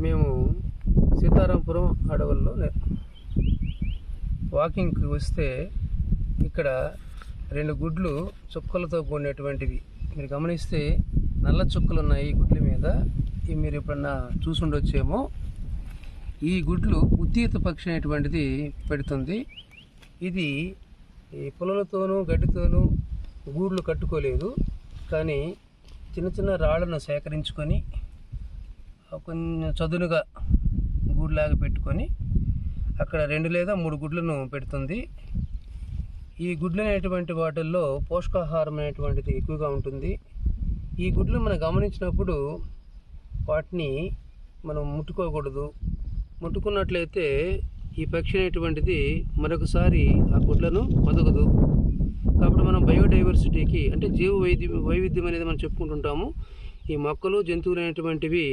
మేము సీతారాంపురం అడవుల్లో వాకింగ్కి వస్తే ఇక్కడ 2 గుడ్లు చుక్కలతో కూడినటువంటివి మీరు గమనిస్తే నల్ల చుక్కలు ఉన్నాయి ఈ గుడ్ల మీద. ఇవి మీరు ఎప్పుడన్నా చూసుండొచ్చేమో. ఈ గుడ్లు ఉత్తీత పక్షి అనేటువంటిది పెడుతుంది. ఇది ఈ పుల్లలతోనూ గడ్డితోనూ గూళ్ళు కట్టుకోలేదు, కానీ చిన్న చిన్న రాళ్లను సేకరించుకొని కొంచెం చదునుగా గూడులాగా పెట్టుకొని అక్కడ 2 లేదా 3 గుడ్లను పెడుతుంది. ఈ గుడ్లు అనేటువంటి వాటిల్లో పోషకాహారం అనేటువంటిది ఎక్కువగా ఉంటుంది. ఈ గుడ్లు మనం గమనించినప్పుడు వాటిని మనం ముట్టుకోకూడదు. ముట్టుకున్నట్లయితే ఈ పక్షి అనేటువంటిది మరొకసారి ఆ గుడ్లను పొదగదు. కాబట్టి మనం బయోడైవర్సిటీకి అంటే వైవిధ్యం అనేది మనం చెప్పుకుంటుంటాము. ఈ మొక్కలు జంతువులు అనేటువంటివి